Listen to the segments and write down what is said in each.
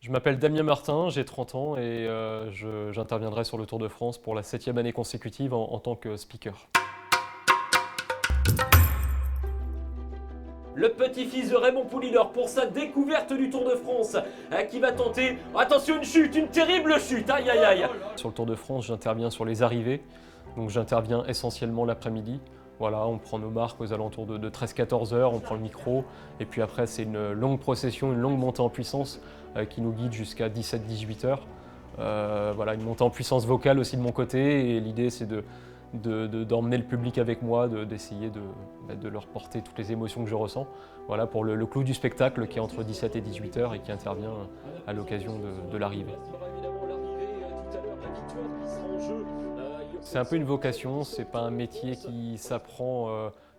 Je m'appelle Damien Martin, j'ai 30 ans et j'interviendrai sur le Tour de France pour la 7e année consécutive en tant que speaker. Le petit-fils de Raymond Poulidor pour sa découverte du Tour de France qui va tenter, attention une chute, une terrible chute, aïe aïe aïe. Sur le Tour de France, j'interviens sur les arrivées, donc j'interviens essentiellement l'après-midi. Voilà, on prend nos marques aux alentours de 13-14 heures, on prend le micro, et puis après c'est une longue procession, une longue montée en puissance qui nous guide jusqu'à 17-18 heures. Voilà, une montée en puissance vocale aussi de mon côté, et l'idée c'est d'emmener le public avec moi, d'essayer de leur porter toutes les émotions que je ressens. Voilà, pour le clou du spectacle qui est entre 17 et 18 heures et qui intervient à l'occasion de l'arrivée. C'est un peu une vocation, c'est pas un métier qui s'apprend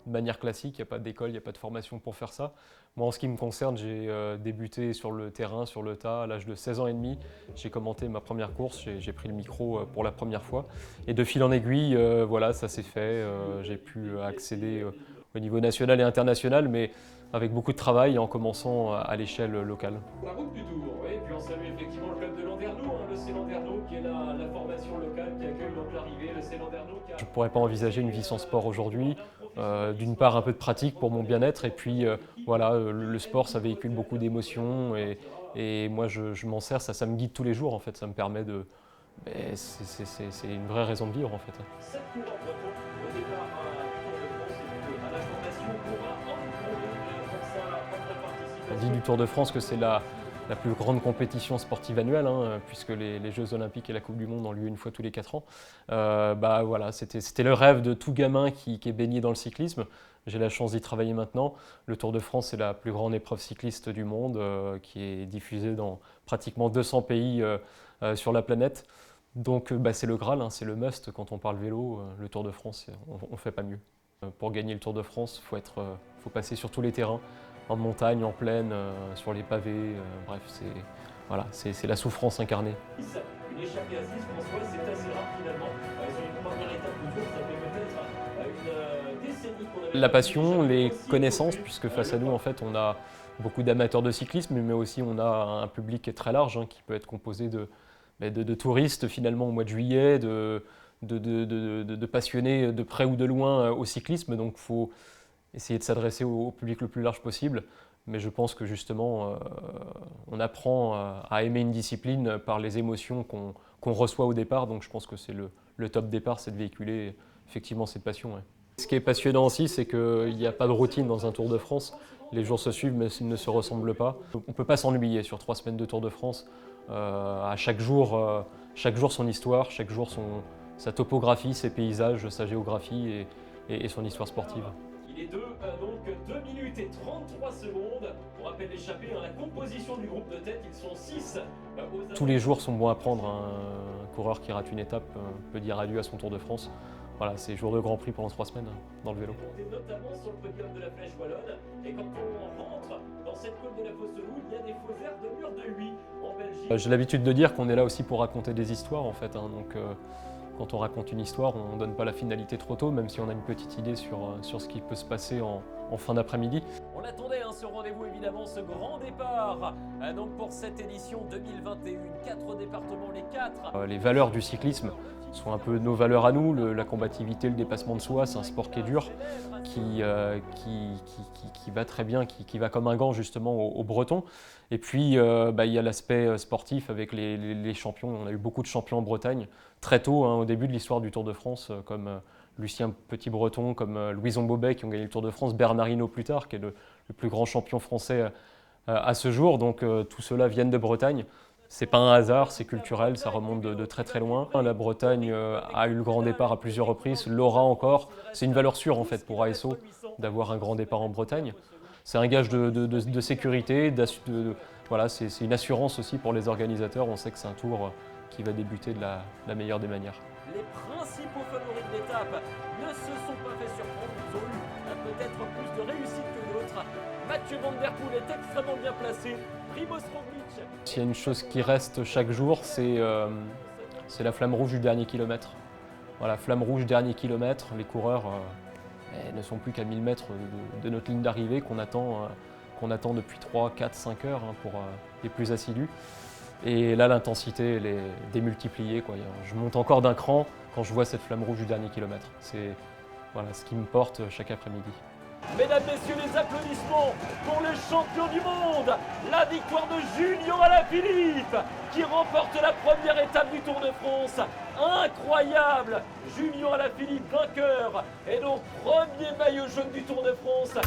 de manière classique, il n'y a pas d'école, il n'y a pas de formation pour faire ça. Moi, en ce qui me concerne, j'ai débuté sur le terrain, sur le tas, à l'âge de 16 ans et demi. J'ai commenté ma première course, j'ai pris le micro pour la première fois. Et de fil en aiguille, voilà, ça s'est fait. J'ai pu accéder au niveau national et international, mais avec beaucoup de travail et en commençant à l'échelle locale. La route du Tour, oui, puis on salue effectivement le club de Landerneau, le C Landerneau qui est la formation locale qui accueille donc l'arrivée, le C Landerneau qui a... Je ne pourrais pas envisager une vie sans sport aujourd'hui. D'une part, un peu de pratique pour mon bien-être, et puis voilà, le sport, ça véhicule beaucoup d'émotions, et moi, je m'en sers, ça me guide tous les jours, en fait, ça me permet de... C'est une vraie raison de vivre, en fait. 7 coureurs bretons au départ du Tour de France et puis à la formation pour un pour sa première participation. On dit du Tour de France que c'est la plus grande compétition sportive annuelle, hein, puisque les Jeux Olympiques et la Coupe du Monde ont lieu une fois tous les 4 ans. Bah, voilà, c'était le rêve de tout gamin qui est baigné dans le cyclisme. J'ai la chance d'y travailler maintenant. Le Tour de France, c'est la plus grande épreuve cycliste du monde, qui est diffusée dans pratiquement 200 pays sur la planète. Donc bah, c'est le Graal, hein, c'est le must quand on parle vélo. Le Tour de France, on ne fait pas mieux. Pour gagner le Tour de France, il faut passer sur tous les terrains, en montagne, en plaine, sur les pavés, bref, c'est la souffrance incarnée. Une échappée assise, François, c'est assez rare finalement. Sur une première étape du Tour, ça fait peut-être une décennie qu'on avait... La passion, les connaissances, puisque face à nous, en fait, on a beaucoup d'amateurs de cyclisme, mais aussi on a un public qui est très large, hein, qui peut être composé de touristes finalement au mois de juillet, de passionnés de près ou de loin au cyclisme. Donc il faut essayer de s'adresser au public le plus large possible. Mais je pense que justement, on apprend à aimer une discipline par les émotions qu'on reçoit au départ. Donc je pense que c'est le top départ, c'est de véhiculer effectivement cette passion. Ouais. Ce qui est passionnant aussi, c'est qu'il n'y a pas de routine dans un Tour de France. Les jours se suivent mais ne se ressemblent pas. On ne peut pas s'ennuyer sur 3 semaines de Tour de France. À chaque jour son histoire, chaque jour sa topographie, ses paysages, sa géographie et son histoire sportive. Il est donc 2 minutes et 33 secondes. Pour rappel l'échappée, la composition du groupe de tête, ils sont 6. Tous les jours sont bons à prendre. Un coureur qui rate une étape peut dire adieu à son Tour de France. Voilà, c'est jour de Grand Prix pendant 3 semaines dans le vélo. Notamment sur le podium de la Flèche Wallonne. Et quand on rentre dans cette côte de la Fosse-Loup, il y a des faux airs de mur de Huy en Belgique. J'ai l'habitude de dire qu'on est là aussi pour raconter des histoires en fait. Donc, quand on raconte une histoire, on ne donne pas la finalité trop tôt, même si on a une petite idée sur ce qui peut se passer en fin d'après-midi. On attendait ce rendez-vous évidemment, ce grand départ donc pour cette édition 2021. 4 départements, les 4. Les valeurs du cyclisme sont un peu nos valeurs à nous, la combativité, le dépassement de soi, c'est un sport qui est dur, qui va très bien, qui va comme un gant justement aux Bretons. Et puis il y a l'aspect sportif avec les champions. On a eu beaucoup de champions en Bretagne très tôt, hein, au début de l'histoire du Tour de France, comme Lucien Petit-Breton, comme Louison Bobet qui ont gagné le Tour de France, Bernard Hinault plus tard, qui est le plus grand champion français à ce jour. Donc tout cela viennent de Bretagne. C'est pas un hasard, c'est culturel, ça remonte de très très loin. La Bretagne a eu le grand départ à plusieurs reprises, l'aura encore. C'est une valeur sûre en fait pour ASO d'avoir un grand départ en Bretagne. C'est un gage de sécurité, voilà, c'est une assurance aussi pour les organisateurs. On sait que c'est un tour qui va débuter de la meilleure des manières. Les principaux favoris de l'étape ne se sont pas fait surprendre, ils ont eu peut-être plus de réussite que d'autres. Mathieu Van Der Poel est extrêmement bien placé, Primož Roglič. S'il y a une chose qui reste chaque jour, c'est la flamme rouge du dernier kilomètre. Voilà, flamme rouge, dernier kilomètre, les coureurs ne sont plus qu'à 1000 mètres de notre ligne d'arrivée qu'on attend depuis 3, 4, 5 heures, hein, pour les plus assidus. Et là, l'intensité, elle est démultipliée, quoi. Je monte encore d'un cran quand je vois cette flamme rouge du dernier kilomètre. C'est voilà, ce qui me porte chaque après-midi. Mesdames, messieurs, les applaudissements pour le champion du monde, la victoire de Julien Alaphilippe qui remporte la première étape du Tour de France. Incroyable! Julien Alaphilippe vainqueur et donc premier maillot jaune du Tour de France.